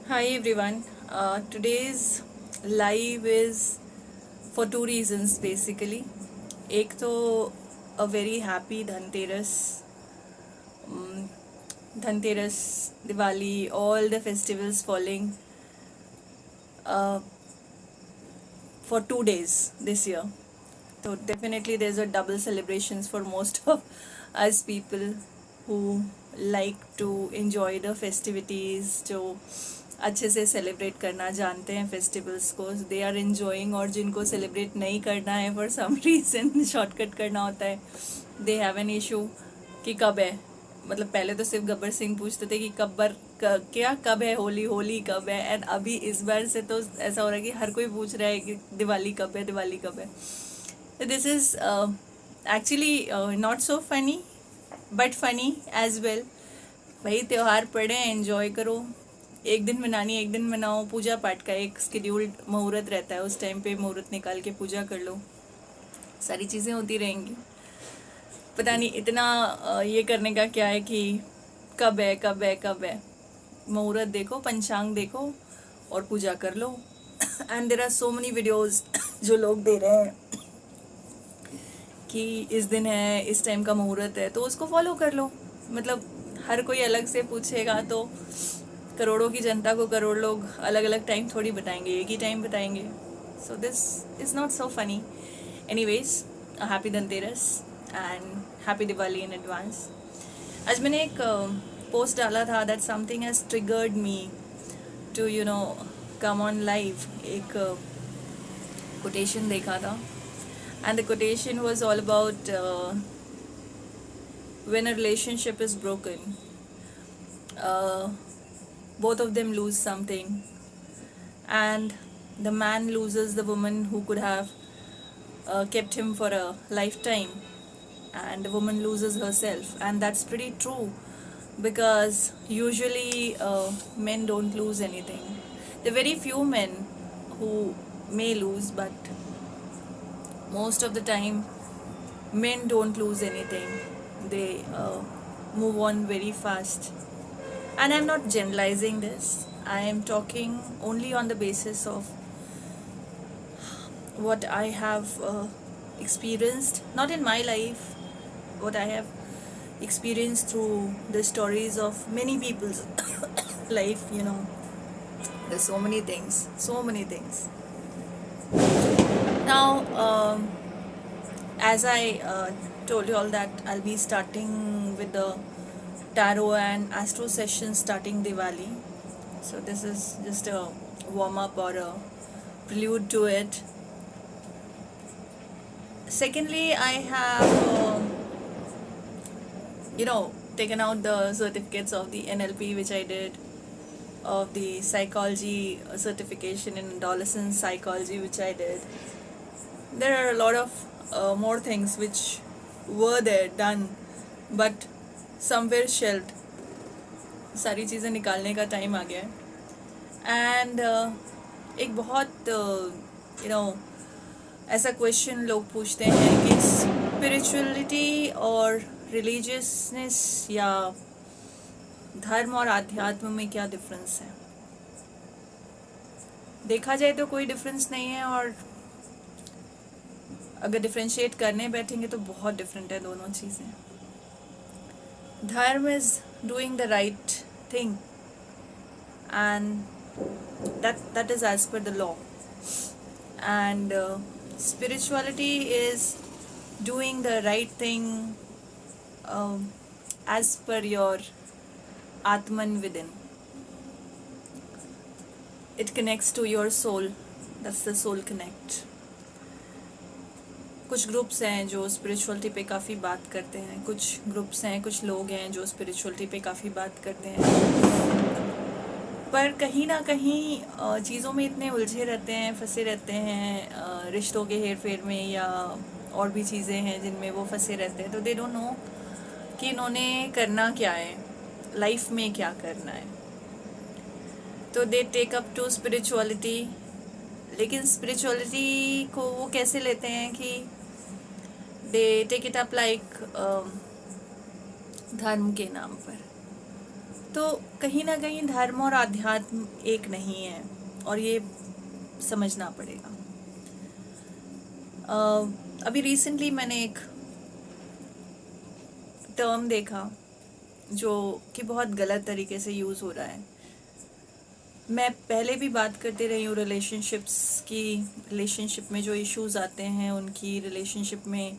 Hi everyone. Today's live is for two reasons basically. एक तो a very happy Dhanteras, Dhanteras, Diwali, all the festivals falling uh, for 2 days this year. So definitely there's a double celebrations for most of us people who like to enjoy the festivities, जो अच्छे से celebrate करना जानते हैं festivals को, they are enjoying, और जिनको celebrate नहीं करना है फॉर सम रीज़न शॉर्टकट करना होता है, दे हैव एन इशू कि कब है। मतलब पहले तो सिर्फ गब्बर सिंह पूछते थे कि क्या कब है होली, होली कब है, एंड अभी इस बार से तो ऐसा हो रहा है कि हर कोई पूछ रहा है कि दिवाली कब है, दिवाली कब है। This is actually not so funny but funny as well. भाई त्यौहार पड़े, एंजॉय करो, एक दिन मनानी एक दिन मनाओ। पूजा पाठ का एक स्केड्यूल्ड मुहूर्त रहता है, उस टाइम पे मुहूर्त निकाल के पूजा कर लो, सारी चीज़ें होती रहेंगी। पता नहीं इतना ये करने का क्या है कि कब है कब है कब है। मुहूर्त देखो, पंचांग देखो और पूजा कर लो। And there are so many videos जो लोग दे रहे हैं कि इस दिन है, इस टाइम का मुहूर्त है, तो उसको फॉलो कर लो। मतलब हर कोई अलग से पूछेगा तो करोड़ों की जनता को करोड़ लोग अलग अलग टाइम थोड़ी बताएंगे, एक ही टाइम बताएंगे। So this is not so funny. Anyways, happy Dhanteras and happy Diwali in advance. आज मैंने एक पोस्ट डाला था that something has triggered me to come on live. एक कोटेशन देखा था and the quotation was all about when a relationship is broken, both of them lose something, and the man loses the woman who could have kept him for a lifetime, and the woman loses herself. And that's pretty true, because usually men don't lose anything. There are very few men who may lose, but most of the time men don't lose anything. They move on very fast. And I'm not generalizing this. I am talking only on the basis of what I have experienced, not in my life, what I have experienced through the stories of many people's life. There's so many things, so many things. Now, as I told you all that I'll be starting with the tarot and astro session starting Diwali. So this is just a warm up or a prelude to it. Secondly, I have taken out the certificates of the NLP which I did, of the psychology certification in adolescent psychology which I did. There are a lot of more things which were there done but somewhere shelved. सारी चीज़ें निकालने का time आ गया है। And एक बहुत ऐसा question लोग पूछते हैं कि स्पिरिचुअलिटी और रिलीजियसनेस या धर्म और आध्यात्म में क्या डिफरेंस है। देखा जाए तो कोई डिफरेंस नहीं है, और अगर डिफ्रेंशिएट करने बैठेंगे तो बहुत डिफरेंट है दोनों चीज़ें। धर्म is doing the right thing and that is as per the law, and spirituality is doing the right thing as per your atman within. It connects to your soul. That's the soul connect. कुछ groups हैं जो spirituality पे काफ़ी बात करते हैं, कुछ groups हैं, कुछ लोग हैं जो स्पिरिचुअलिटी पे काफ़ी बात करते हैं, पर कहीं ना कहीं चीज़ों में इतने उलझे रहते हैं, फंसे रहते हैं, रिश्तों के हेर फेर में या और भी चीज़ें हैं जिनमें वो फंसे रहते हैं। तो दे डोंट नो कि इन्होंने करना क्या है, लाइफ में क्या करना है। तो they take up to spirituality, लेकिन स्पिरिचुअलिटी को वो कैसे लेते हैं कि they take it up like धर्म के नाम पर। तो कहीं ना कहीं धर्म और आध्यात्म एक नहीं है, और ये समझना पड़ेगा। अभी रिसेंटली मैंने एक टर्म देखा जो कि बहुत गलत तरीके से यूज़ हो रहा है। मैं पहले भी बात करती रही हूँ रिलेशनशिप्स की, रिलेशनशिप में जो इश्यूज आते हैं उनकी, रिलेशनशिप में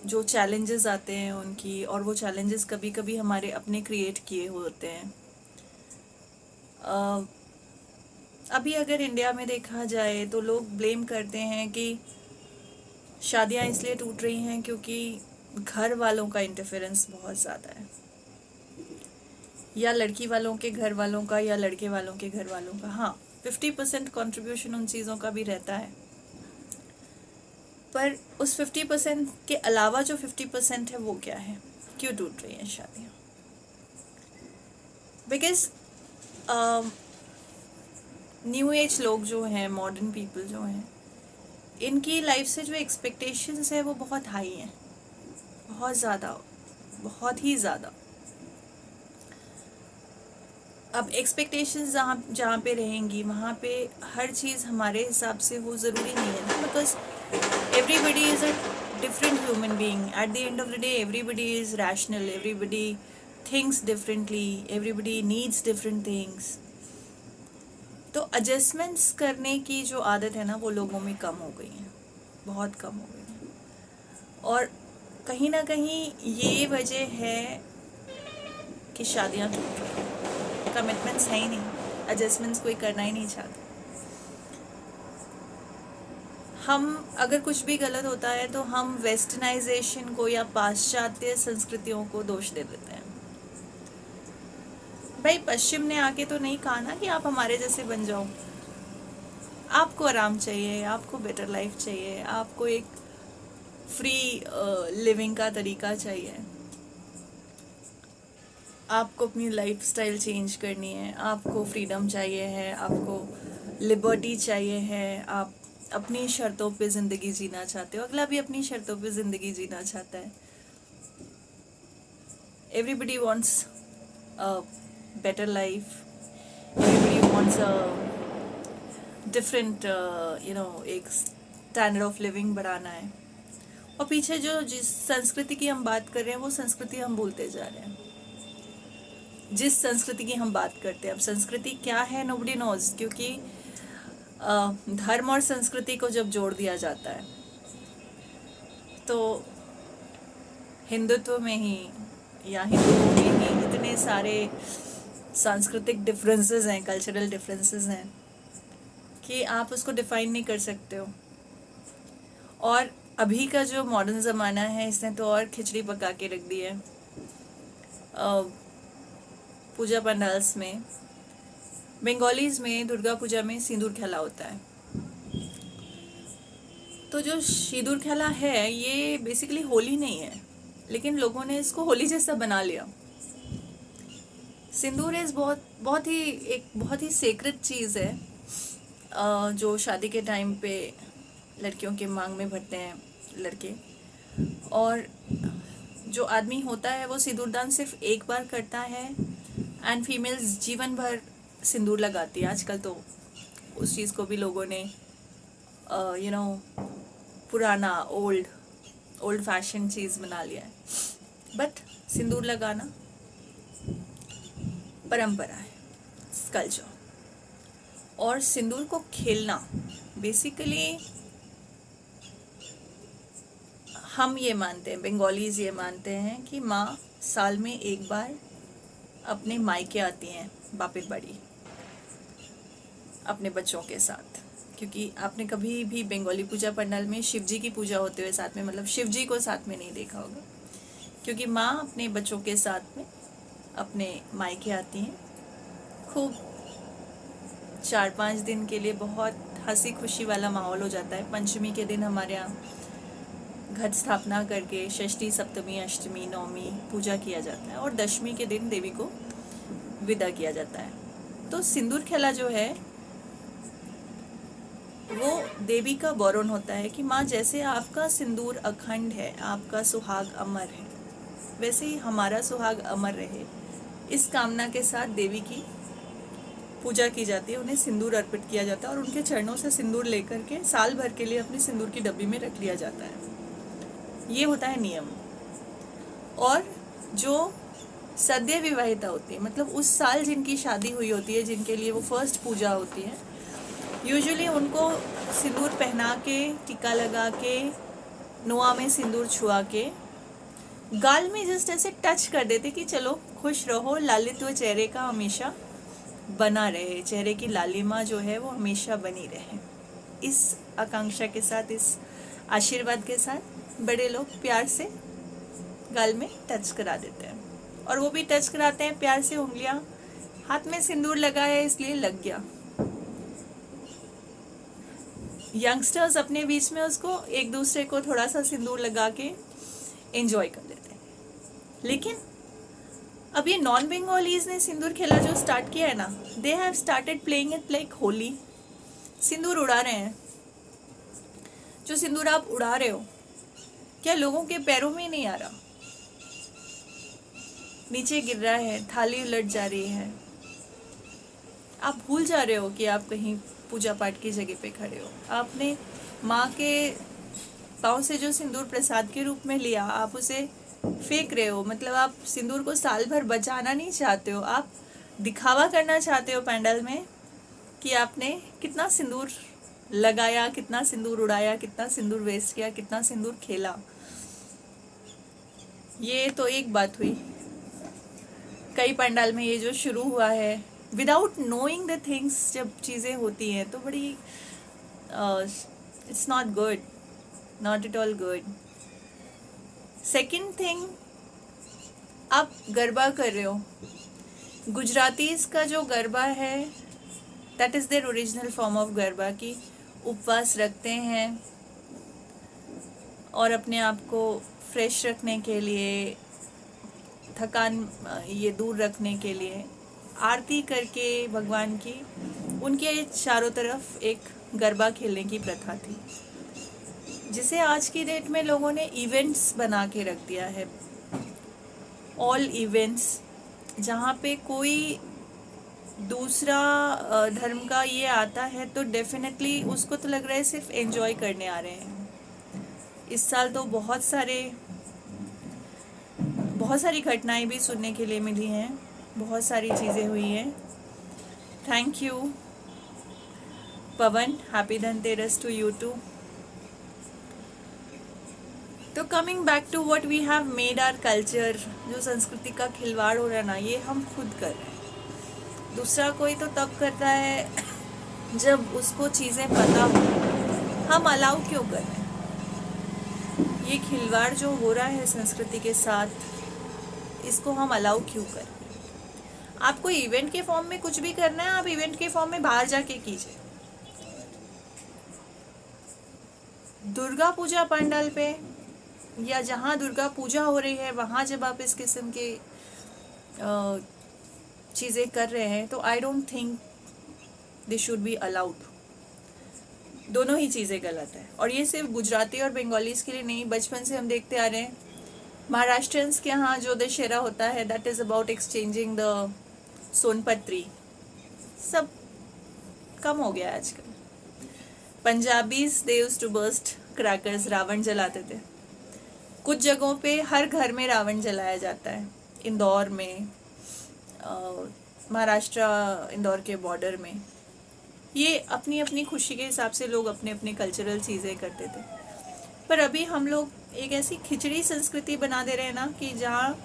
जो चैलेंजेस आते हैं उनकी, और वो चैलेंजेस कभी कभी हमारे अपने क्रिएट किए होते हैं। अभी अगर इंडिया में देखा जाए तो लोग ब्लेम करते हैं कि शादियां इसलिए टूट रही हैं क्योंकि घर वालों का इंटरफेरेंस बहुत ज़्यादा है, या लड़की वालों के घर वालों का या लड़के वालों के घर वालों का। हाँ, 50% कॉन्ट्रीब्यूशन उन चीज़ों का भी रहता है, पर उस 50% के अलावा जो 50% है वो क्या है, क्यों टूट रही हैं शादियाँ? बिकॉज न्यू एज लोग जो हैं, मॉडर्न पीपल जो हैं, इनकी लाइफ से जो एक्सपेक्टेशंस है वो बहुत हाई हैं, बहुत ज़्यादा, बहुत ही ज़्यादा। अब एक्सपेक्टेशंस जहाँ पे रहेंगी वहाँ पे हर चीज़ हमारे हिसाब से वो ज़रूरी नहीं है ना, because everybody is a different human being. At the end of the day everybody is rational, everybody thinks differently, everybody needs different things. तो एडजस्टमेंट्स करने की जो आदत है ना वो लोगों में कम हो गई है, बहुत कम हो गई है। और कहीं ना कहीं ये वजह है कि शादियाँ टूट रही हैं, कमिटमेंट्स है ही नहीं, एडजस्टमेंट्स कोई करना ही नहीं चाहता। हम अगर कुछ भी गलत होता है तो हम वेस्टर्नाइजेशन को या पाश्चात्य संस्कृतियों को दोष दे देते हैं। भाई पश्चिम ने आके तो नहीं कहा ना कि आप हमारे जैसे बन जाओ। आपको आराम चाहिए, आपको बेटर लाइफ चाहिए, आपको एक फ्री लिविंग का तरीका चाहिए, आपको अपनी लाइफस्टाइल चेंज करनी है, आपको फ्रीडम चाहिए है, आपको लिबर्टी चाहिए है, आप अपनी शर्तों पे ज़िंदगी जीना चाहते हो, अगला भी अपनी शर्तों पे ज़िंदगी जीना चाहता है। Everybody wants a better life, everybody wants a different एक स्टैंडर्ड ऑफ लिविंग बढ़ाना है। और पीछे जो जिस संस्कृति की हम बात कर रहे हैं वो संस्कृति हम भूलते जा रहे हैं। जिस संस्कृति की हम बात करते हैं, अब संस्कृति क्या है नोबडी नोज, क्योंकि धर्म और संस्कृति को जब जोड़ दिया जाता है तो हिंदुत्व में ही या हिंदुओं में ही इतने सारे सांस्कृतिक डिफरेंसेस हैं, कल्चरल डिफरेंसेस हैं कि आप उसको डिफाइन नहीं कर सकते हो। और अभी का जो मॉडर्न ज़माना है इसने तो और खिचड़ी पका के रख दी है। पूजा पंडाल्स में, बंगालीज में दुर्गा पूजा में सिंदूर खेला होता है। तो जो सिंदूर खेला है ये बेसिकली होली नहीं है, लेकिन लोगों ने इसको होली जैसा बना लिया। सिंदूर इज बहुत ही सेक्रेट चीज़ है जो शादी के टाइम पे लड़कियों के मांग में भरते हैं लड़के। और जो आदमी होता है वो सिंदूरदान सिर्फ एक बार करता है, एंड फीमेल्स जीवन भर सिंदूर लगाती है। आजकल तो उस चीज़ को भी लोगों ने पुराना ओल्ड फैशन चीज़ बना लिया है, बट सिंदूर लगाना परंपरा है, कल्चर। और सिंदूर को खेलना बेसिकली हम ये मानते हैं, बंगालीज ये मानते हैं कि माँ साल में एक बार अपने मायके आती हैं बापे बड़ी अपने बच्चों के साथ। क्योंकि आपने कभी भी बंगाली पूजा पंडाल में शिव जी की पूजा होते हुए साथ में, मतलब शिव जी को साथ में नहीं देखा होगा, क्योंकि माँ अपने बच्चों के साथ में अपने मायके आती हैं। खूब 4-5 दिन के लिए बहुत हंसी खुशी वाला माहौल हो जाता है। पंचमी के दिन हमारे यहाँ घट स्थापना करके षष्ठी, सप्तमी, अष्टमी, नवमी पूजा किया जाता है, और दशमी के दिन देवी को विदा किया जाता है। तो सिंदूर खेला जो है वो देवी का वरुण होता है कि माँ जैसे आपका सिंदूर अखंड है, आपका सुहाग अमर है, वैसे ही हमारा सुहाग अमर रहे, इस कामना के साथ देवी की पूजा की जाती है, उन्हें सिंदूर अर्पित किया जाता है और उनके चरणों से सिंदूर लेकर के साल भर के लिए अपनी सिंदूर की डब्बी में रख लिया जाता है। ये होता है नियम। और जो सद्य विवाहिता होती है, मतलब उस साल जिनकी शादी हुई होती है, जिनके लिए वो फर्स्ट पूजा होती है, यूजुअली उनको सिंदूर पहना के, टीका लगा के, नुआ में सिंदूर छुआ के, गाल में जस्ट ऐसे टच कर देते कि चलो खुश रहो, लालित्य चेहरे का हमेशा बना रहे, चेहरे की लालिमा जो है वो हमेशा बनी रहे। इस आकांक्षा के साथ, इस आशीर्वाद के साथ बड़े लोग प्यार से गाल में टच करा देते हैं। और वो भी टच कराते हैं प्यार से, उंगलियां, हाथ में सिंदूर लगा है इसलिए लग गया। यंगस्टर्स अपने बीच में उसको एक दूसरे को थोड़ा सा सिंदूर लगा के एंजॉय कर लेते हैं। लेकिन अब ये नॉन बंगालीज ने सिंदूर खेला जो स्टार्ट किया है ना, they have started playing it like Holi. सिंदूर उड़ा रहे हैं। जो सिंदूर आप उड़ा रहे हो, क्या लोगों के पैरों में नहीं आ रहा? नीचे गिर रहा है, थाली उलट जा रही है। आप भूल जा रहे हो कि आप कहीं पूजा पाठ की जगह पे खड़े हो। आपने माँ के पाँव से जो सिंदूर प्रसाद के रूप में लिया, आप उसे फेंक रहे हो। मतलब आप सिंदूर को साल भर बचाना नहीं चाहते हो, आप दिखावा करना चाहते हो पंडाल में कि आपने कितना सिंदूर लगाया, कितना सिंदूर उड़ाया, कितना सिंदूर वेस्ट किया, कितना सिंदूर खेला। ये तो एक बात हुई। कई पंडाल में ये जो शुरू हुआ है, विदाउट नोइंग द थिंग्स, जब चीज़ें होती हैं तो बड़ी it's not good, not at all good. Second thing, आप गरबा कर रहे हो। गुजरातीज का जो गरबा है, that is their original form of garba, की उपवास रखते हैं और अपने आप को फ्रेश रखने के लिए, थकान ये दूर रखने के लिए आरती करके भगवान की, उनके चारों तरफ एक गरबा खेलने की प्रथा थी, जिसे आज की डेट में लोगों ने इवेंट्स बना के रख दिया है। ऑल इवेंट्स, जहाँ पे कोई दूसरा धर्म का ये आता है तो डेफिनेटली उसको तो लग रहा है सिर्फ एंजॉय करने आ रहे हैं। इस साल तो बहुत सारी घटनाएं भी सुनने के लिए मिली हैं, बहुत सारी चीज़ें हुई हैं। Thank you Pavan, happy Dhanteras to you too. तो coming back to what we have made our culture, जो संस्कृति का खिलवाड़ हो रहा है ना, ये हम खुद कर रहे हैं। दूसरा कोई तो तब करता है जब उसको चीज़ें पता हो। हम अलाउ क्यों कर रहे हैं? ये खिलवाड़ जो हो रहा है संस्कृति के साथ, इसको हम अलाउ क्यों कर रहे हैं? आपको इवेंट के फॉर्म में कुछ भी करना है, आप इवेंट के फॉर्म में बाहर जाके कीजिए। दुर्गा पूजा पंडाल पे या जहाँ दुर्गा पूजा हो रही है, वहाँ जब आप इस किस्म के चीज़ें कर रहे हैं तो I don't think this should be allowed. दोनों ही चीज़ें गलत है। और ये सिर्फ गुजराती और बंगालीज के लिए नहीं, बचपन से हम देखते आ रहे हैं। महाराष्ट्रियंस के यहाँ जो दशहरा होता है, that is about exchanging the सोनपत्री। सब कम हो गया है आजकल। Punjabis they used to burst crackers, Ravan जलाते थे। कुछ जगहों पे हर घर में रावण जलाया जाता है। इंदौर में, महाराष्ट्र इंदौर के बॉर्डर में, ये अपनी अपनी खुशी के हिसाब से लोग अपने अपने कल्चरल चीज़ें करते थे। पर अभी हम लोग एक ऐसी खिचड़ी संस्कृति बना दे रहे हैं ना, कि जहाँ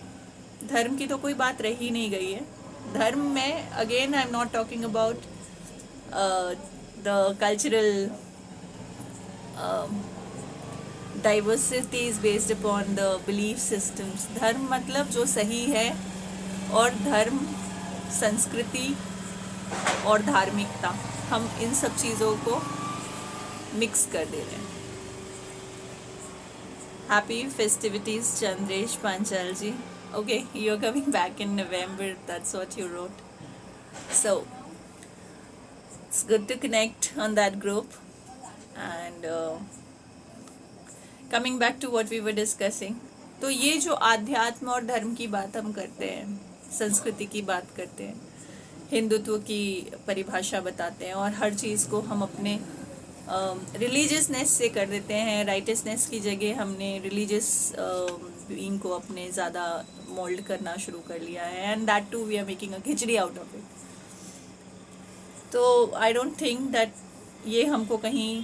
धर्म की तो कोई बात रही नहीं गई है। धर्म में, again I am not talking about the cultural diversity is based upon the belief systems. धर्म मतलब जो सही है, और धर्म, संस्कृति और धार्मिकता, हम इन सब चीज़ों को मिक्स कर दे रहे हैं। Happy festivities Chandresh Panchal ji. Okay, you are coming back in November, that's what you wrote. So it's good to connect on that group. And coming back to what we were discussing, तो ये जो आध्यात्म और धर्म की बात हम करते हैं, संस्कृति की बात करते हैं, हिंदुत्व की परिभाषा बताते हैं, और हर चीज़ को हम अपने रिलीजियसनेस से कर देते हैं। राइटियसनेस की जगह हमने रिलीजियस बीइंग को अपने ज़्यादा मोल्ड करना शुरू कर लिया है, and that too we are making a khichdi out of it. तो आई डोंट थिंक दैट ये हमको कहीं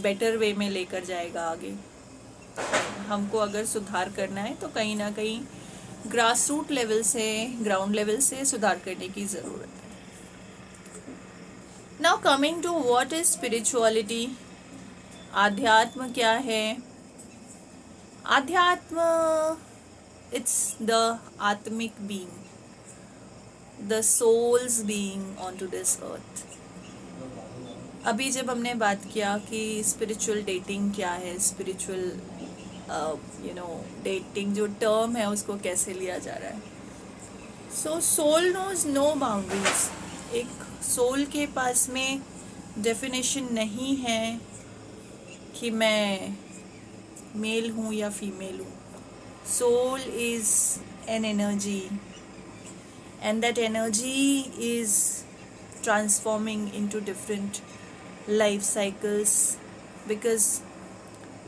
बेटर वे में लेकर जाएगा आगे। हमको अगर सुधार करना है तो कहीं ना कहीं ग्रास रूट लेवल से, ग्राउंड लेवल से सुधार करने की ज़रूरत है। Now coming to what is spirituality, आध्यात्म क्या है? आध्यात्म, इट्स द आत्मिक being, the soul's being on to this earth. अभी जब हमने बात किया कि स्पिरिचुअल डेटिंग क्या है, स्पिरिचुअल डेटिंग जो टर्म है उसको कैसे लिया जा रहा है, so soul knows no boundaries. एक सोल के पास में डेफिनेशन नहीं है कि मैं मेल हूँ या फीमेल हूँ। Soul is an energy, and that energy is transforming into different life cycles, because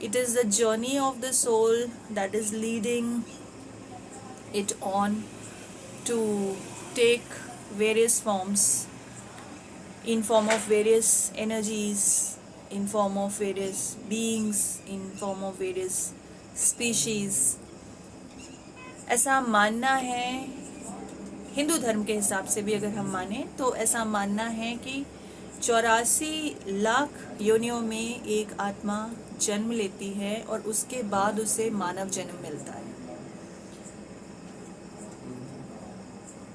it is the journey of the soul that is leading it on to take various forms, in form of various energies, in form of various beings, in form of various species। ऐसा मानना है, हिंदू धर्म के हिसाब से भी अगर हम माने तो ऐसा मानना है कि 84 लाख योनियों में एक आत्मा जन्म लेती है और उसके बाद उसे मानव जन्म मिलता है।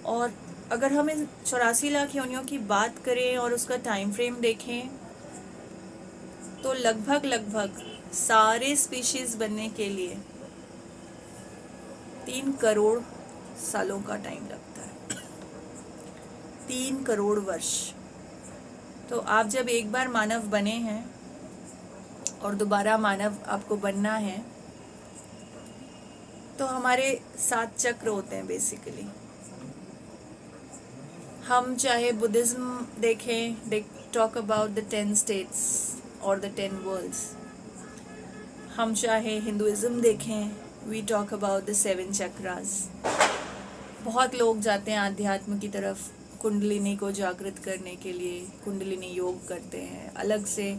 और अगर हम इन 84 लाख योनियों की बात करें और उसका टाइम फ्रेम देखें तो लगभग सारे स्पीशीज बनने के लिए 3 करोड़ सालों का टाइम लगता है, 3 करोड़ वर्ष। तो आप जब एक बार मानव बने हैं और दोबारा मानव आपको बनना है, तो हमारे 7 चक्र होते हैं बेसिकली। हम चाहे बुद्धिज्म देखें, they talk about the 10 states और द 10 वर्ल्ड्स। हम चाहे हिंदुइज्म देखें, we talk about the 7 chakras. बहुत लोग जाते हैं आध्यात्म की तरफ कुंडलिनी को जागृत करने के लिए, कुंडलिनी योग करते हैं, अलग से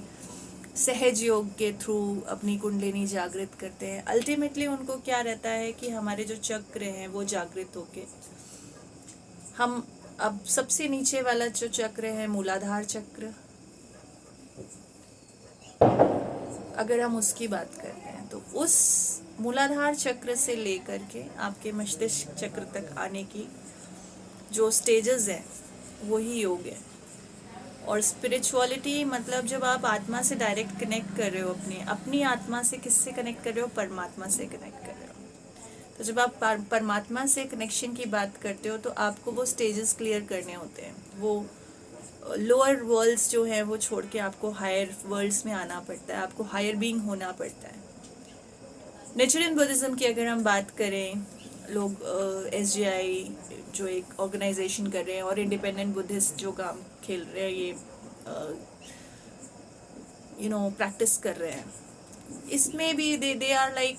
सहज योग के थ्रू अपनी कुंडलिनी जागृत करते हैं। अल्टीमेटली उनको क्या रहता है कि हमारे जो चक्र हैं वो जागृत होके हम, अब सबसे नीचे वाला जो चक्र है मूलाधार चक्र, अगर हम उसकी बात करते हैं तो उस मूलाधार चक्र से लेकर के आपके मस्तिष्क चक्र तक आने की जो स्टेजेस हैं वही योग है। और स्पिरिचुअलिटी मतलब जब आप आत्मा से डायरेक्ट कनेक्ट कर रहे हो, अपनी आत्मा से किससे कनेक्ट कर रहे हो? परमात्मा से कनेक्ट कर रहे हो। तो जब आप परमात्मा से कनेक्शन की बात करते हो तो आपको वो स्टेजेस क्लियर करने होते हैं। वो लोअर वर्ल्ड्स जो हैं वो छोड़ के आपको हायर वर्ल्ड्स में आना पड़ता है, आपको हायर बीइंग होना पड़ता है। नेचुरल बुद्धिज़्म की अगर हम बात करें, लोग SGI जो एक ऑर्गेनाइजेशन कर रहे हैं और इंडिपेंडेंट बुद्धिस्ट जो काम खेल रहे हैं, ये प्रैक्टिस कर रहे हैं, इसमें भी they are like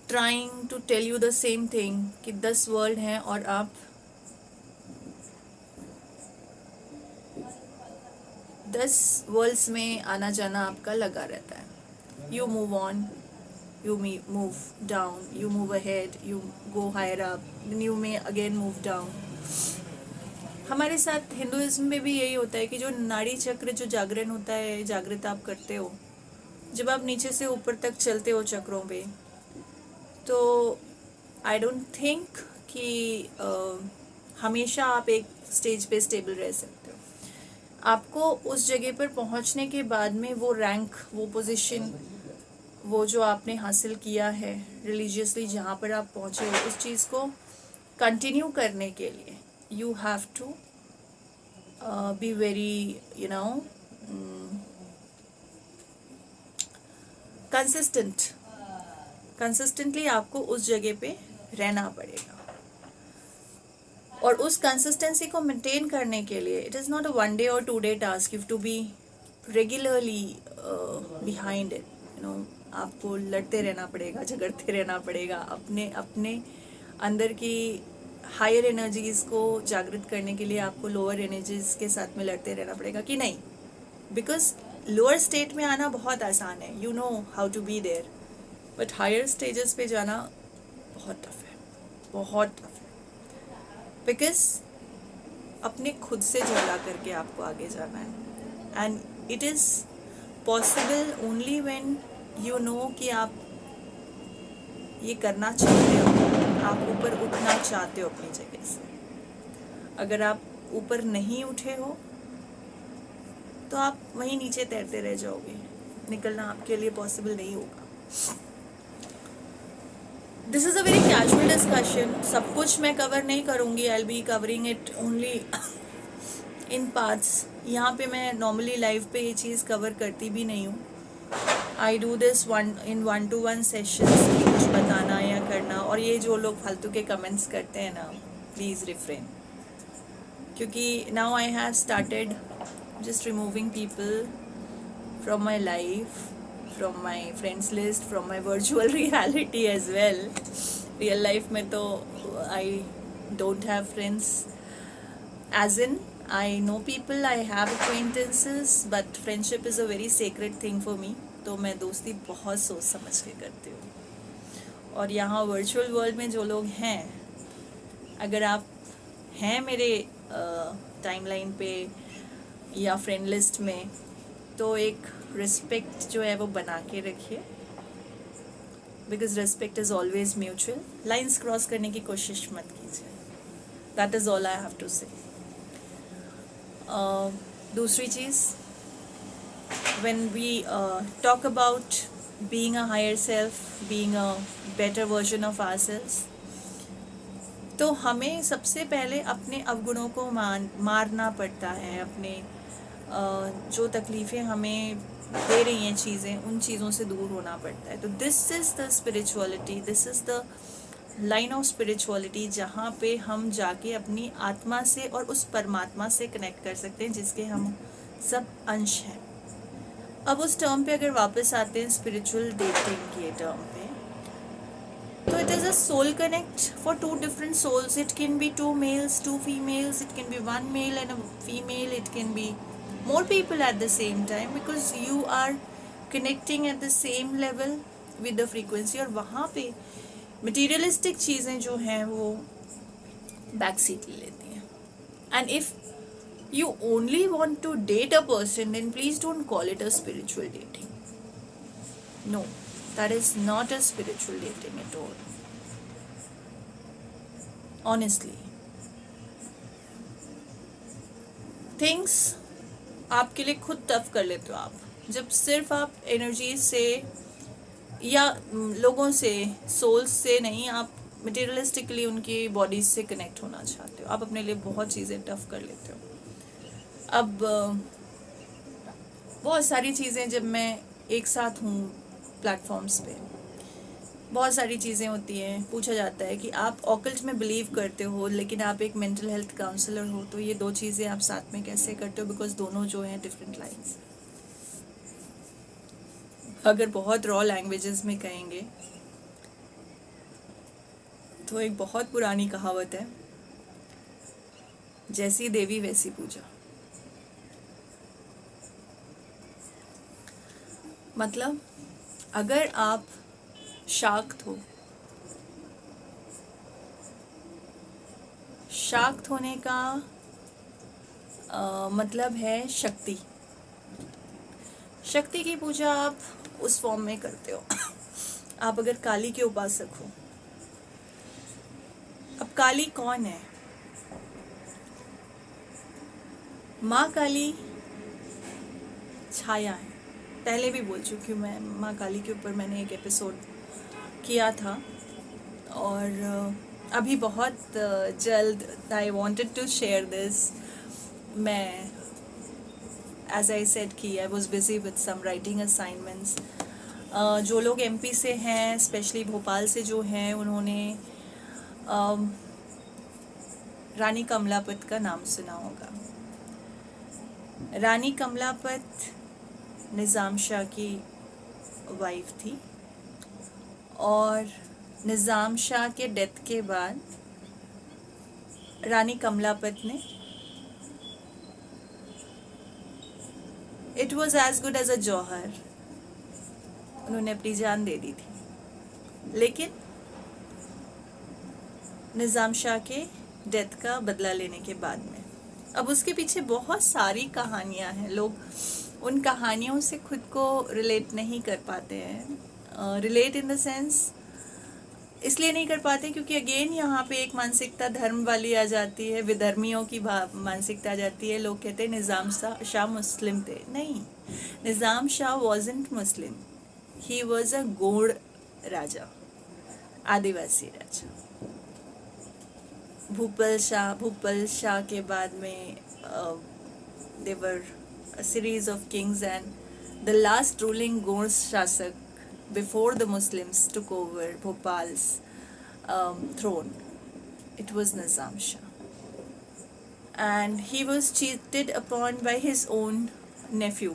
trying to tell you the same thing कि 10 वर्ल्ड हैं और आप 10 वर्ल्ड्स में आना जाना आपका लगा रहता है। You move on, you may move down, you move ahead, you go higher up, then you may again move down। हमारे साथ हिंदुइज्म में भी यही होता है कि जो नाड़ी चक्र जो जागरण होता है, जागृत आप करते हो, जब आप नीचे से ऊपर तक चलते हो चक्रों पे, तो आई डोंट थिंक कि हमेशा आप एक स्टेज पे स्टेबल रह सकते हो। आपको उस जगह पर पहुंचने के बाद में वो रैंक, वो पोजीशन, वो जो आपने हासिल किया है रिलीजियसली, जहाँ पर आप पहुँचे हो, उस चीज़ को कंटिन्यू करने के लिए you have to be very consistently आपको उस जगह पे रहना पड़ेगा। और उस कंसिस्टेंसी को मेंटेन करने के लिए it is not a 1 day और 2 day task, you have to be regularly behind it, you know. आपको लड़ते रहना पड़ेगा, झगड़ते रहना पड़ेगा, अपने अपने अंदर की हायर एनर्जीज को जागृत करने के लिए आपको लोअर एनर्जीज के साथ में लड़ते रहना पड़ेगा कि नहीं. बिकॉज लोअर स्टेट में आना बहुत आसान है, you know how to be there, but higher stages पे जाना बहुत टफ है, बहुत टफ है. बिकॉज अपने खुद से झगड़ा करके आपको आगे जाना है, and it is possible only when you no कि आप ये करना चाहते हो, आप ऊपर उठना चाहते हो अपनी जगह से. अगर आप ऊपर नहीं उठे हो तो आप वहीं नीचे तैरते रह जाओगे, निकलना आपके लिए पॉसिबल नहीं होगा. This is a very casual discussion, सब कुछ मैं कवर नहीं करूँगी, I will be covering it only in parts. यहाँ पे मैं नॉर्मली लाइव पे ये चीज़ कवर करती भी नहीं हूँ. I do this in 1-to-1 sessions, कुछ बताना या करना. और ये जो लोग फालतू के कमेंट्स करते हैं ना, प्लीज़ रिफ्रेन, क्योंकि now I have started just removing people from my life, from my friends list, from my virtual reality as well. Real life में तो I don't have friends, as in I know people, I have acquaintances, but friendship is a very sacred thing for me. तो मैं दोस्ती बहुत सोच समझ के करती हूँ. और यहाँ वर्चुअल वर्ल्ड में जो लोग हैं, अगर आप हैं मेरे टाइमलाइन पे या फ्रेंड लिस्ट में, तो एक रिस्पेक्ट जो है वो बना के रखिए, because respect is always mutual. Lines cross करने की कोशिश मत कीजिए. That is all I have to say. दूसरी चीज़, when we talk about being a higher self, being a better version of ourselves, तो हमें सबसे पहले अपने अवगुणों को मारना पड़ता है. अपने जो तकलीफ़ें हमें दे रही हैं चीज़ें, उन चीज़ों से दूर होना पड़ता है. तो this is the spirituality, this is the line of spirituality, जहाँ पे हम जाके अपनी आत्मा से और उस परमात्मा से कनेक्ट कर सकते हैं जिसके हम सब अंश हैं. अब उस टर्म पे अगर वापस आते हैं, स्पिरिचुअल डेटिंग के टर्म पे, तो it is a soul connect for two different souls. It can be 2 males, 2 females, it can be 1 male and a female, it can be more people at the same time, because you are connecting at the same level with the frequency. और वहाँ पे materialistic चीज़ें जो हैं वो back seat ले लेती हैं. And if you only want to date a person, then please don't call it a spiritual dating. No, that is not a spiritual dating at all. Honestly, things आपके लिए खुद टफ कर लेते हो आप, जब सिर्फ आप एनर्जी से या लोगों से, सोल्स से नहीं, आप मटेरियलिस्टिकली उनकी बॉडीज से कनेक्ट होना चाहते हो. आप अपने लिए बहुत चीज़ें टफ कर लेते हो. अब बहुत सारी चीज़ें जब मैं एक साथ हूँ प्लेटफॉर्म्स पे, बहुत सारी चीज़ें होती हैं. पूछा जाता है कि आप ऑकल्ट में बिलीव करते हो लेकिन आप एक मेंटल हेल्थ काउंसलर हो, तो ये दो चीज़ें आप साथ में कैसे करते हो? बिकॉज दोनों जो हैं डिफरेंट लाइन्स. अगर बहुत रॉ लैंग्वेजेस में कहेंगे तो एक बहुत पुरानी कहावत है, जैसी देवी वैसी पूजा. मतलब अगर आप शाक्त हो, शाक्त होने का मतलब है शक्ति. शक्ति की पूजा आप उस फॉर्म में करते हो. आप अगर काली के उपासक हो, अब काली कौन है? माँ काली छाया है. पहले भी बोल चुकी हूँ मैं, माँ काली के ऊपर मैंने एक एपिसोड किया था. और अभी बहुत जल्द I wanted to share this. मैं एज आई सेड कि I was busy with some writing assignments. जो लोग एमपी से हैं, स्पेशली भोपाल से जो हैं, उन्होंने रानी कमलापत का नाम सुना होगा। रानी कमलापत निज़ाम शाह की वाइफ थी और निज़ाम शाह के डेथ के बाद रानी कमलापत ने it was as good as a jauhar, उन्होंने अपनी जान दे दी थी, लेकिन निज़ाम शाह के डेथ का बदला लेने के बाद में। अब उसके पीछे बहुत सारी कहानियां हैं, लोग उन कहानियों से खुद को रिलेट नहीं कर पाते हैं। रिलेट इन द सेंस इसलिए नहीं कर पाते क्योंकि अगेन यहाँ पे एक मानसिकता धर्म वाली आ जाती है, विधर्मियों की मानसिकता आ जाती है। लोग कहते हैं निज़ाम शाह मुस्लिम थे। नहीं, Nizam Shah wasn't Muslim, he was a Gond raja, आदिवासी राजा। भूपल शाह के बाद में देवर a series of kings and the last ruling Gond शासक before the Muslims took over Bhopal's throne, it was Nizam Shah, and he was cheated upon by his own nephew.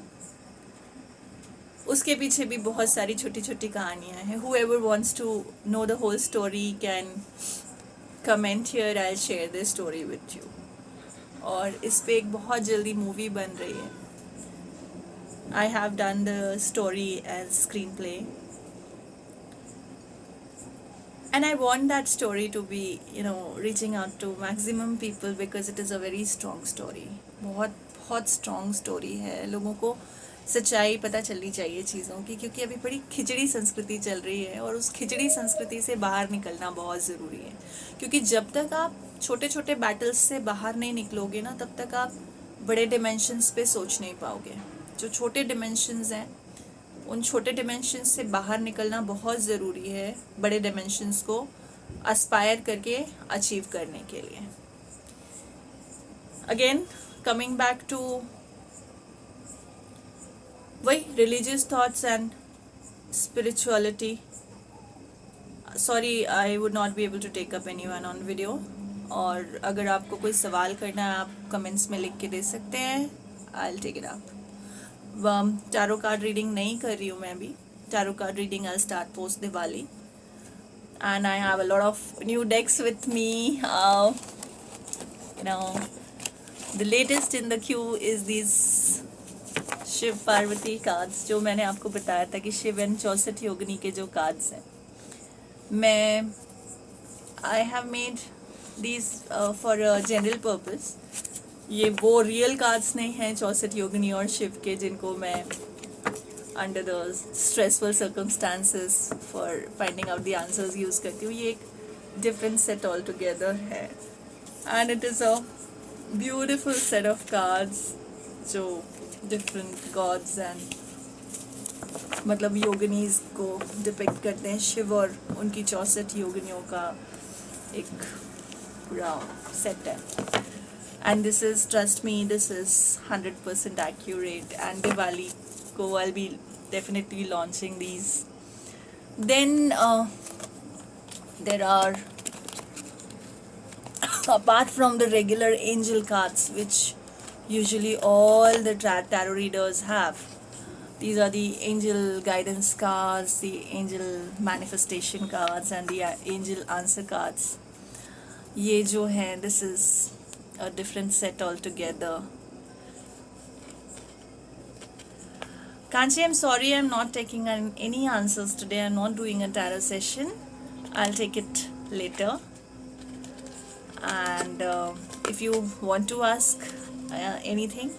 उसके पीछे भी बहुत सारी छोटी छोटी कहानियाँ हैं. Whoever wants to know the whole story can comment here, I'll share this story with you. और इस पे एक बहुत जल्दी मूवी बन रही है. I have done the story as screenplay, and I want that story to be, reaching out to maximum people because it is a very strong story. बहुत बहुत strong story है. लोगों को सच्चाई पता चलनी चाहिए चीज़ों की, क्योंकि अभी बड़ी खिचड़ी संस्कृति चल रही है और उस खिचड़ी संस्कृति से बाहर निकलना बहुत ज़रूरी है. क्योंकि जब तक आप छोटे छोटे बैटल्स से बाहर नहीं निकलोगे ना, तब तक आप बड़े डिमेंशंस पे सोच नहीं पाओगे. जो छोटे डिमेंशंस हैं, उन छोटे डिमेंशंस से बाहर निकलना बहुत ज़रूरी है बड़े डिमेंशंस को एस्पायर करके अचीव करने के लिए. अगेन कमिंग बैक टू वही religious thoughts and spirituality. Sorry, I would not be able to take up anyone on video. और अगर आपको कोई सवाल करना है, आप कमेंट्स में लिख के दे सकते हैं. I will take it up. Tarot card reading नहीं कर रही हूँ मैं अभी. Tarot card reading I start post Diwali, and I have a lot of new decks with me. The latest in the queue is this Shiv Parvati cards, जो मैंने आपको बताया था कि शिव एंड 64 योगिनी के जो कार्ड्स हैं. मैं I have made these for a general purpose. ये वो रियल कार्ड्स नहीं हैं 64 योगिनी और शिव के, जिनको मैं under the stressful circumstances for finding out the answers use करती हूँ. ये एक डिफरेंट सेट ऑल टुगेदर है, and it is a beautiful set of cards जो डिफरेंट गॉड्स एंड मतलब योगिनीज को डिपिक्ट करते हैं. शिव और उनकी 64 योगिनियों का एक पूरा सेट है. And this is, trust me, this is 100% accurate, and Diwali ko I'll be definitely launching these. Then there are, apart from the regular angel cards which usually all the tarot readers have, these are the angel guidance cards, the angel manifestation cards, and the angel answer cards. ये जो है, this is a different set altogether. Kanchi, I'm sorry, I'm not taking any answers today. I'm not doing a tarot session. I'll take it later. And if you want to ask anything,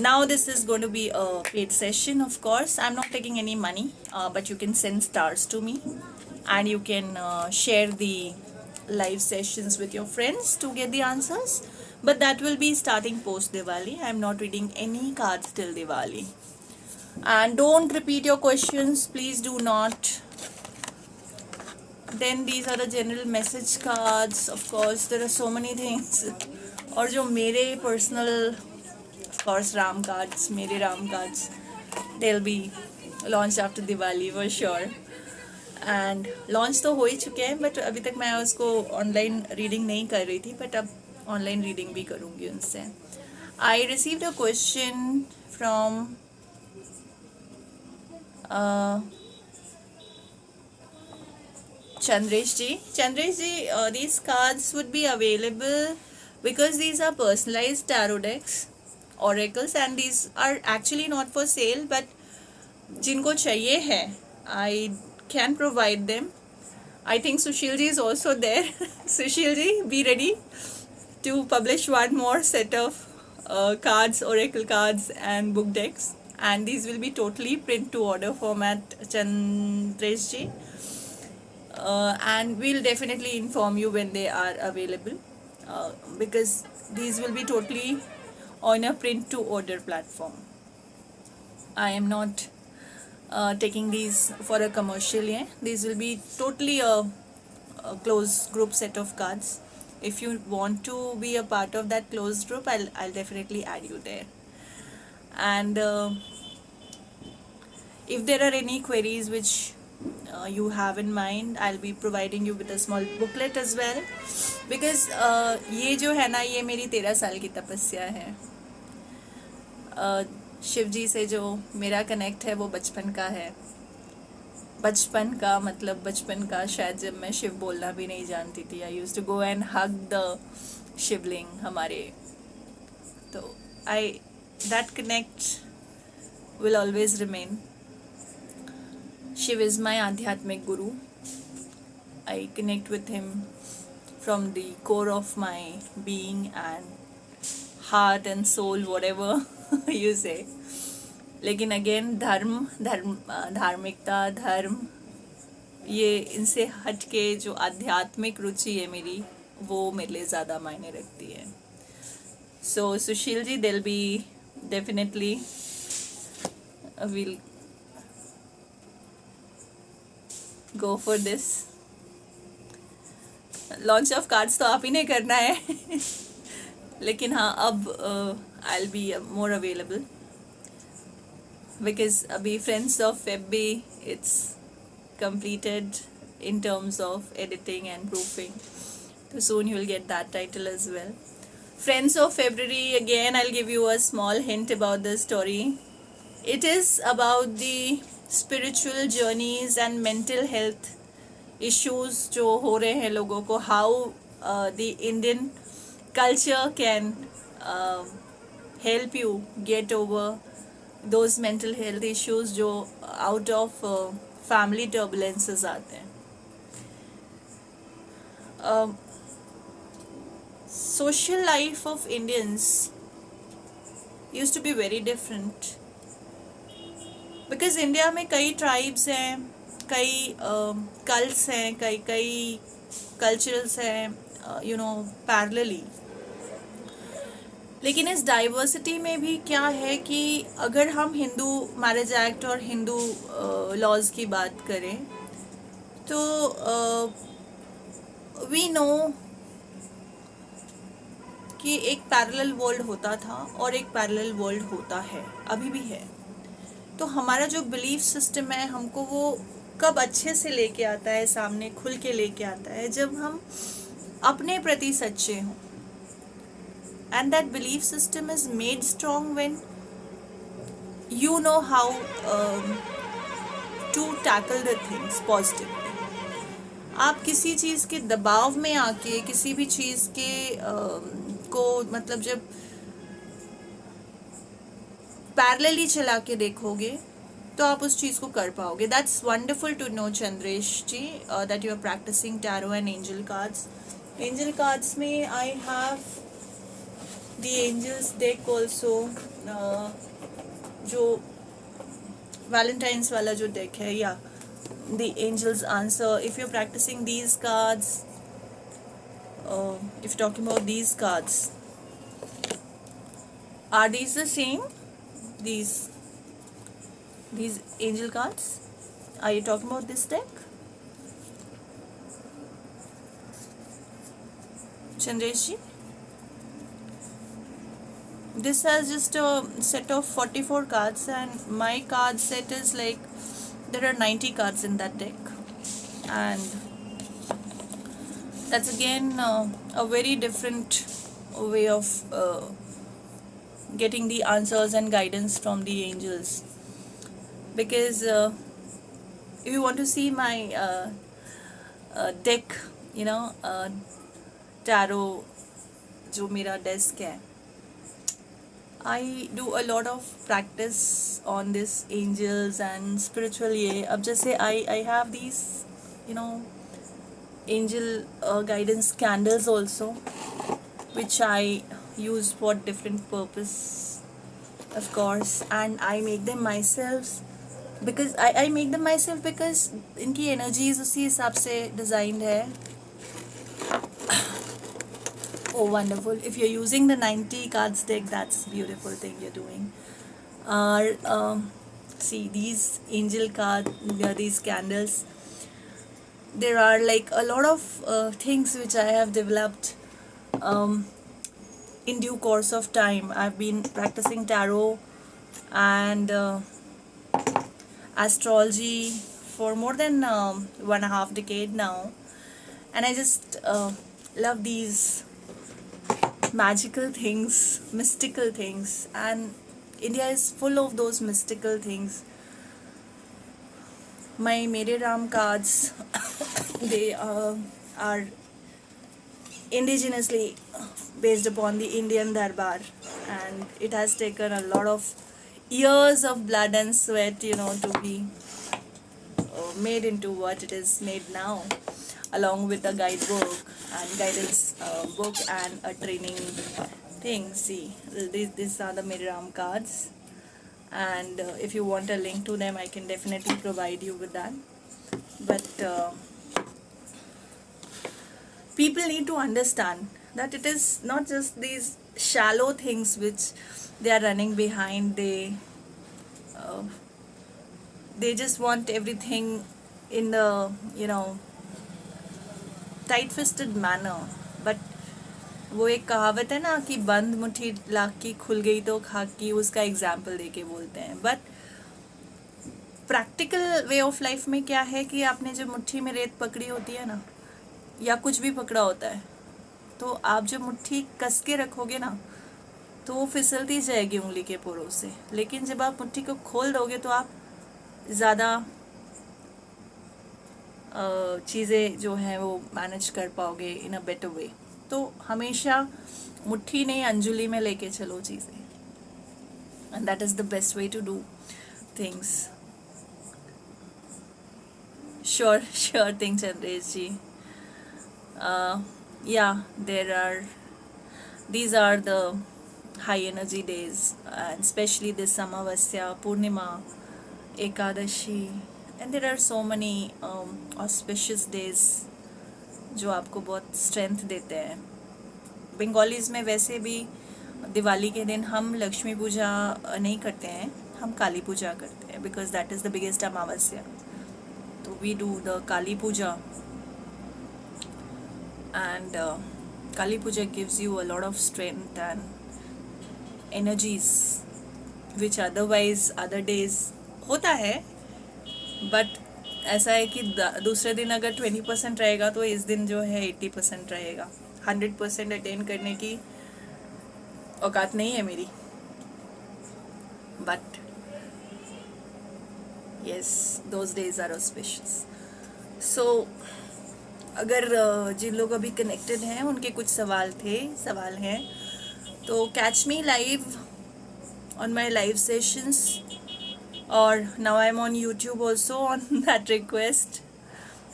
now this is going to be a paid session, of course. I'm not taking any money, but you can send stars to me, and you can share the live sessions with your friends to get the answers, but that will be starting post Diwali. I'm not reading any cards till Diwali. And don't repeat your questions, please do not. Then these are the general message cards. Of course there are so many things. और जो मेरे personal, of course, Ram cards, मेरे Ram cards, they'll be launched after Diwali for sure. And launch तो हो ही चुके हैं, but अभी तक मैं उसको ऑनलाइन रीडिंग नहीं कर रही थी, बट अब ऑनलाइन रीडिंग भी करूँगी उनसे. I received a question from Chandresh ji. Chandresh ji, these cards would be available because these are personalized tarot decks, oracles, and these are actually not for sale, but जिनको चाहिए है, I can provide them. I think Sushil ji is also there. Sushil ji, be ready to publish one more set of cards, oracle cards, and book decks. And these will be totally print to order format, Chandresh ji. And we'll definitely inform you when they are available, because these will be totally on a print to order platform. I am not taking these for a commercial yet. These will be totally a closed group set of cards. If you want to be a part of that closed group, I'll definitely add you there. And if there are any queries which you have in mind, I'll be providing you with a small booklet as well, because ये जो है ना, ये मेरी 13 साल की तपस्या है. शिव जी से जो मेरा कनेक्ट है वो बचपन का है. बचपन का मतलब बचपन का, शायद जब मैं शिव बोलना भी नहीं जानती थी. I used to go and hug the Shivling हमारे. तो I that connect will always remain. Shiv is my Adhyatmic Guru. I connect with him from the core of my being and heart and soul, whatever you say. लेकिन again धार्मिकता, धर्म, ये इनसे हट के जो आध्यात्मिक रुचि है मेरी, वो मेरे लिए ज़्यादा मायने रखती है. So Sushil ji, there'll be definitely we'll go for this. Launch of cards तो आप ही ने करना है. लेकिन हाँ, अब I'll be more available, because अभी Friends of Feb भी it's completed in terms of editing and proofing. So soon you will get that title as well. Friends of February, again I'll give you a small hint about the story. It is about the spiritual journeys and mental health issues जो हो रहे हैं लोगों को, how the Indian culture can help you get over those mental health issues जो out of family turbulences आते हैं. Social life of Indians used to be very different, because India में कई ट्राइब्स हैं, कई कल्ट्स हैं, कई कल्चरल्स हैं, यू नो, पैरेलली. लेकिन इस डाइवर्सिटी में भी क्या है कि अगर हम हिंदू मैरिज एक्ट और हिंदू लॉज की बात करें तो वी नो कि एक पैरेलल वर्ल्ड होता था और एक पैरेलल वर्ल्ड होता है, अभी भी है. तो हमारा जो बिलीफ सिस्टम है, हमको वो कब अच्छे से लेके आता है, सामने खुल के लेके आता है, जब हम अपने प्रति सच्चे हों. And that belief system is made strong when you know how to tackle the things positively. आप किसी चीज़ के दबाव में आके किसी भी चीज़ के को मतलब जब पैरेलली चला के देखोगे तो आप उस चीज़ को कर पाओगे. That's wonderful to know Chandresh ji that you are practising tarot and angel cards. Angel cards में I have the angels deck also, जो वैलेंटाइंस वाला जो डेक है, या the angels answer. If you are practising these cards, if talking about these cards, are these the same? These angel cards, are you talking about this deck? Chandresh ji, this has just a set of 44 cards and my card set is like there are 90 cards in that deck. and that's again a very different way of getting the answers and guidance from the angels. Because if you want to see my deck, you know, tarot, जो मेरा desk है, I do a lot of practice on this angels and spiritual ये. अब जैसे I have these, you know, angel guidance candles also, which I use for different purpose, of course, and I make them myself because I make them myself because इनकी energies उसी हिसाब से designed है. Oh, wonderful. If you're using the 90 cards deck, that's beautiful thing you're doing. See, these angel cards, these candles, there are like a lot of things which I have developed in due course of time. I've been practicing tarot and astrology for more than 1.5 decade now, and I just love these magical things, mystical things, and India is full of those mystical things. My Mere Ram cards, they are indigenously based upon the Indian Darbar, and it has taken a lot of years of blood and sweat, you know, to be made into what it is made now, along with a guidebook and guidance book and a training thing. See, these are the Mere Ram cards, and if you want a link to them, I can definitely provide you with that. But people need to understand that it is not just these shallow things which they are running behind. They just want everything in the, you know, tight-fisted manner. But वो एक कहावत है ना कि बंद मुट्ठी लाख की खुल गई तो खाक की, उसका एग्जाम्पल देके बोलते हैं. But practical way of life में क्या है कि आपने जो मुट्ठी में रेत पकड़ी होती है ना, या कुछ भी पकड़ा होता है, तो आप जब मुट्ठी कस के रखोगे ना तो वो फिसलती जाएगी उंगली के पोरों से. लेकिन जब आप मुट्ठी को खोल दोगे तो आप ज़्यादा चीज़ें जो हैं वो मैनेज कर पाओगे इन अ बेटर वे. तो हमेशा मुट्ठी नहीं अंजुली में लेके चलो चीज़ें, and that is the best way to do things. Sure thing Chandresh ji. Yeah, these are the high energy days, and especially this Amavasya, Purnima, Ekadashi, and there are so many auspicious days जो आपको बहुत strength देते हैं. Bengalis में वैसे भी दिवाली के दिन हम लक्ष्मी पूजा नहीं करते हैं, हम काली पूजा करते हैं, because that is the biggest Amavasya. तो we do the Kali Puja, and Kali Puja gives you a lot of strength and energies which otherwise other days होता है. बट ऐसा है कि दूसरे दिन अगर 20% रहेगा तो इस दिन जो है 80% रहेगा. 100% अटेन करने की औकात नहीं है मेरी. But yes, those days are auspicious. So अगर जिन लोग अभी कनेक्टेड हैं उनके कुछ सवाल हैं, तो catch me live on my live sessions, और now I am on YouTube also on that request.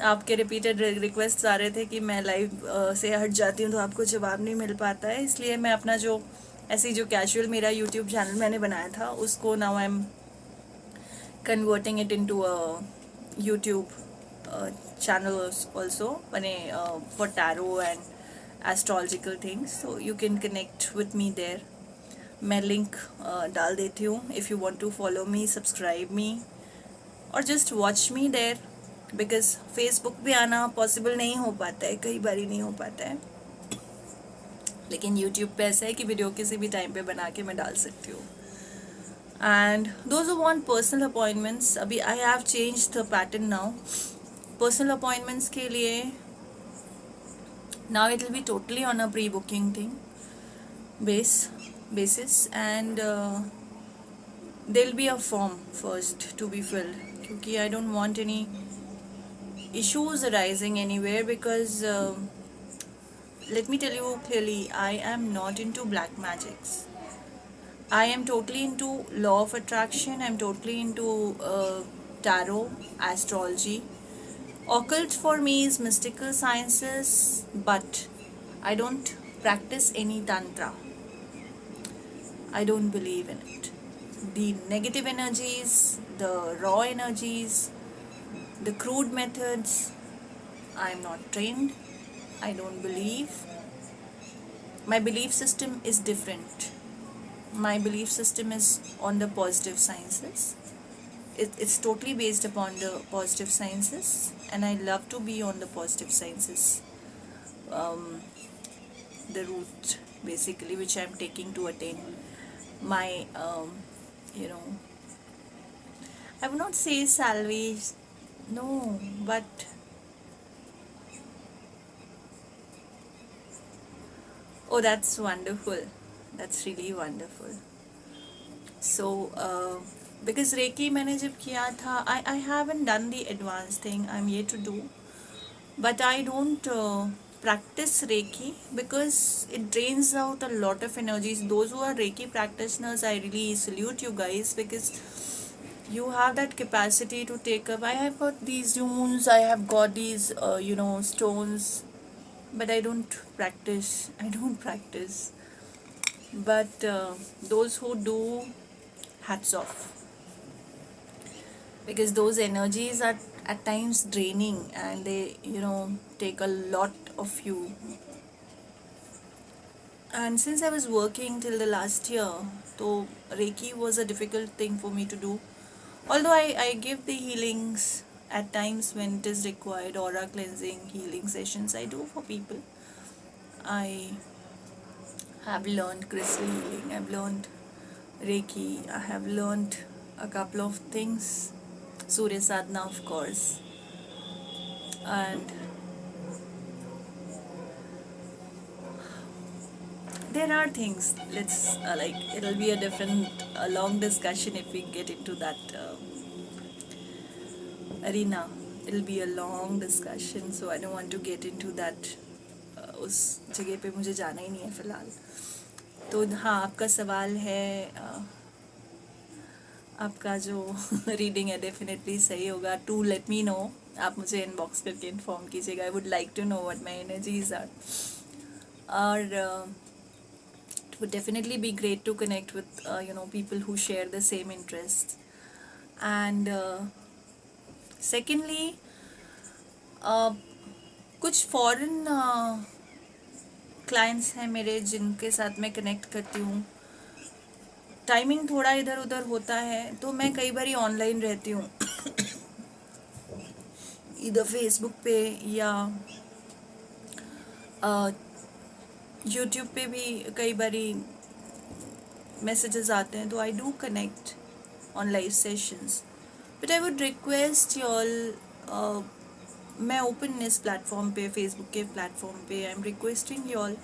आपके रिपीटेड रिक्वेस्ट आ रहे थे कि मैं लाइव से हट जाती हूँ तो आपको जवाब नहीं मिल पाता है, इसलिए मैं अपना जो ऐसी जो कैजुअल मेरा यूट्यूब चैनल मैंने बनाया था उसको now I M converting it into a YouTube channel also for tarot and astrological things, so you can connect with me there. मैं लिंक डाल देती हूँ. if you want to follow me, subscribe me, or just watch me there, because Facebook पे आना possible नहीं हो पाता है, कई बार ही नहीं हो पाता है. लेकिन YouTube पे ऐसा है कि वीडियो किसी भी टाइम पे बना के मैं डाल सकती हूँ. And those who want personal appointments, अभी I have changed the pattern now. Personal appointments के लिए now it will be totally on a pre-booking thing basis, and there'll be a form first to be filled क्योंकि I don't want any issues arising anywhere, because let me tell you clearly, I am not into black magics. I am totally into law of attraction. I'm totally into tarot, astrology. Occult for me is mystical sciences, but I don't practice any tantra. I don't believe in it. The negative energies, the raw energies, the crude methods, I am not trained. I don't believe. My belief system is different. My belief system is on the positive sciences. It's totally based upon the positive sciences, and I love to be on the positive sciences. The route basically which I'm taking to attain my, you know, I would not say salvation, no, but oh, that's wonderful. That's really wonderful. So, because Reiki मैंने जब किया था, I haven't done the advanced thing. I'm yet to do, but I don't practice Reiki because it drains out a lot of energies. Those who are Reiki practitioners, I really salute you guys, because you have that capacity to take up. I have got these runes, I have got these stones, but I don't practice. But those who do, hats off, because those energies are at times draining, and they take a lot of you. And since I was working till the last year, so Reiki was a difficult thing for me to do. Although I give the healings at times when it is required, aura cleansing, healing sessions I do for people. I have learned crystal healing, I've learned Reiki, I have learned a couple of things, Surya Sadhana of course, and there are things, let's it'll be a different long discussion if we get into that arena. It'll be a long discussion, so I don't want to get into that. उस जगह पे मुझे जाना ही नहीं है फ़िलहाल. तो हाँ, आपका सवाल है, आपका जो रीडिंग है डेफिनेटली सही होगा. टू लेट मी नो, आप मुझे इनबॉक्स करके इन्फॉर्म कीजिएगा. I would like to know what my energies are. और it would definitely be great to connect with people who share the same interests. And secondly, कुछ foreign clients हैं मेरे जिनके साथ मैं कनेक्ट करती हूँ. टाइमिंग थोड़ा इधर उधर होता है, तो मैं कई बार ऑनलाइन रहती हूँ इधर फेसबुक पे या यूट्यूब पे भी कई बारी मैसेजेस आते हैं, तो I do connect on live sessions. But I would request you all, मैं ओपन इस प्लेटफॉर्म पे, फेसबुक के प्लेटफॉर्म पे, I am requesting you all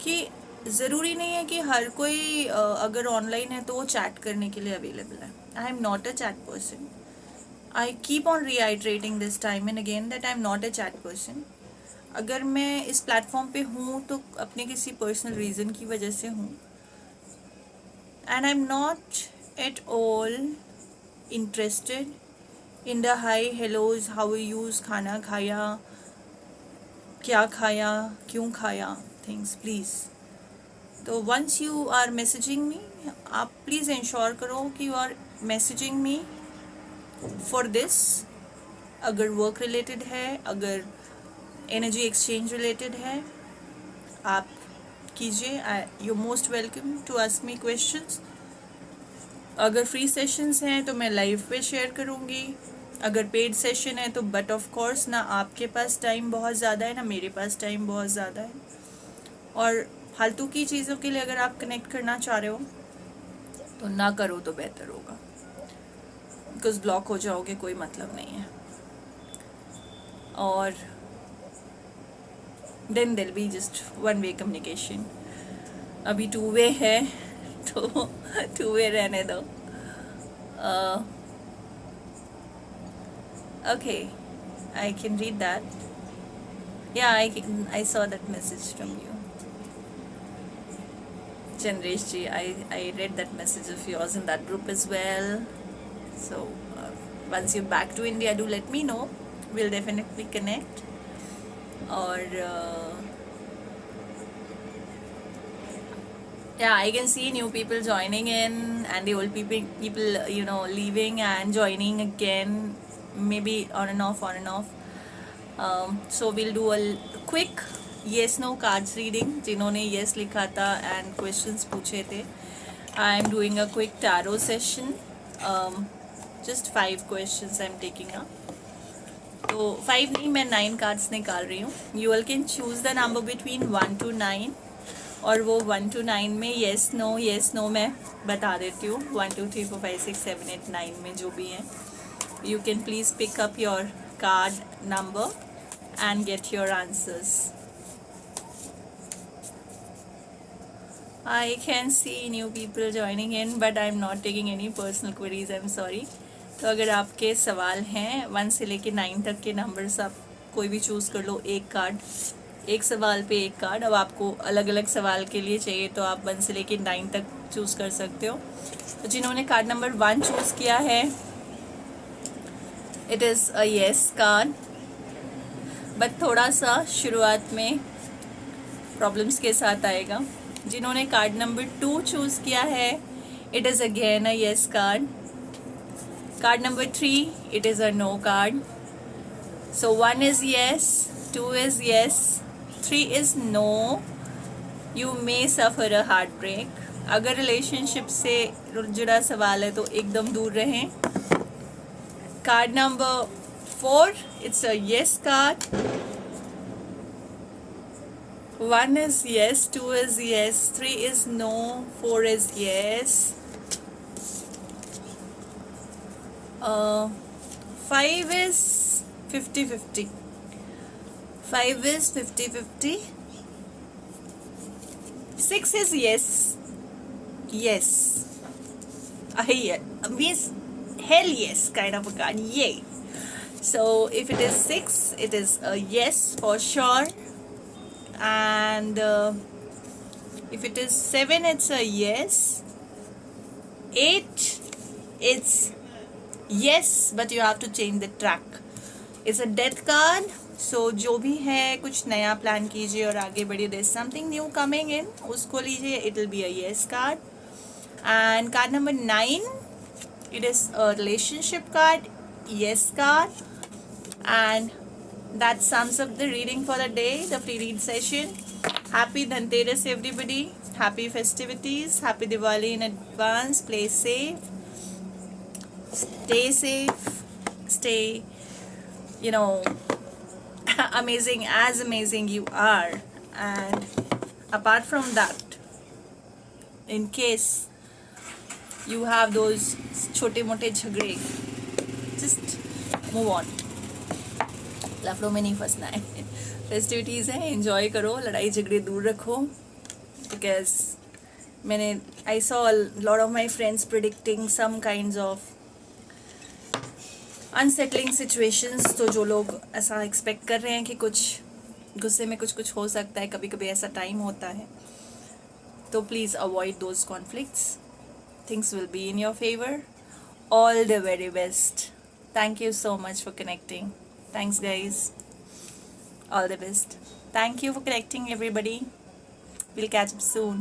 कि ज़रूरी नहीं है कि हर कोई अगर ऑनलाइन है तो वो चैट करने के लिए अवेलेबल है. I am not a chat person. I keep on reiterating this time and again that I am not a chat person. अगर मैं इस प्लेटफॉर्म पे हूँ तो अपने किसी पर्सनल रीज़न की वजह से हूँ, and I am not at all interested in the hi hellos, how yous, खाना खाया, क्या खाया, क्यों खाया थिंग्स. प्लीज़, तो once you are messaging me, आप प्लीज़ इंश्योर करो कि you are messaging me for this. अगर वर्क रिलेटेड है, अगर एनर्जी एक्सचेंज रिलेटेड है, आप कीजिए. You most welcome to ask me questions. अगर फ्री सेशंस हैं तो मैं लाइव पे शेयर करूँगी. अगर पेड सेशन है तो बट ऑफ कोर्स ना आपके पास टाइम बहुत ज़्यादा है, ना मेरे पास टाइम बहुत ज़्यादा है. और फालतू की चीज़ों के लिए अगर आप कनेक्ट करना चाह रहे हो तो ना करो तो बेहतर होगा, बिकॉज ब्लॉक हो जाओगे, कोई मतलब नहीं है. और then there'll be just one way communication. अभी टू वे है तो टू वे रहने दो. Okay, I can read that. Yeah, I saw that message from you. Chandresh ji, I read that message of yours in that group as well. So once you're back to India, do let me know. We'll definitely connect. Or yeah, I can see new people joining in and the old people leaving and joining again, maybe on and off. So we'll do a quick yes no cards reading. जिन्होंने yes लिखा था and questions पूछे थे, I'm doing a quick tarot session. Just 5 questions I'm taking up. तो 5 नहीं, मैं 9 cards निकाल रही हूँ. You all can choose the number between 1 to 9. और वो 1 to 9 में yes no मैं बता देती हूँ. 1 2 3 4 5 6 7 8 9 में जो भी हैं. You can please pick up your card number and get your answers. I can see new people joining in, but I'm not taking any personal queries. I'm sorry. तो अगर आपके सवाल हैं 1 से लेके 9 तक के नंबर्स, आप कोई भी चूज़ कर लो. एक कार्ड, एक सवाल पे एक कार्ड. अब आपको अलग अलग सवाल के लिए चाहिए तो आप 1 से लेके 9 तक चूज़ कर सकते हो. तो जिन्होंने कार्ड नंबर 1 चूज़ किया है, it is a yes card. But थोड़ा सा शुरुआत में प्रॉब्लम्स के साथ आएगा. जिन्होंने कार्ड नंबर 2 चूज़ किया है, it is again a yes card. Card number 3, it is a no card. So 1 is yes, 2 is yes, 3 is no. You may suffer a heart break. अगर रिलेशनशिप से जुड़ा सवाल है तो एकदम दूर रहें. Card number 4, it's a yes card. 1 is yes, 2 is yes, 3 is no, 4 is yes. 5 is 50-50. 5 is 50-50. 6 is yes. Yes. Means hell yes kind of a card. Yay. So if it is 6, it is a yes for sure. And if it is 7, it's a yes. 8, it's yes, but you have to change the track. It's a death card. So जो भी है कुछ नया plan कीजिए और आगे बढ़िए. There's something new coming in, उसको लीजिए. It will be a yes card. And card number 9, it is a relationship card. Yes card. And that sums up the reading for the day, the free read session. Happy Dhanteras everybody. Happy festivities. Happy Diwali in advance. Play safe. Stay safe. Stay, amazing as amazing you are. And apart from that, in case you have those छोटे मोटे झगड़े, just move on. लफड़ों में नहीं फंसना है. Festivities हैं, enjoy करो, लड़ाई झगड़े दूर रखो. Because I saw lot of my friends predicting some kinds of unsettling situations. तो जो लोग ऐसा एक्सपेक्ट कर रहे हैं कि कुछ गुस्से में कुछ हो सकता है, कभी कभी ऐसा टाइम होता है, तो please avoid those conflicts. Things will be in your favour. All the very best. Thank you so much for connecting. Thanks guys. All the best. Thank you for connecting everybody. We'll catch up soon.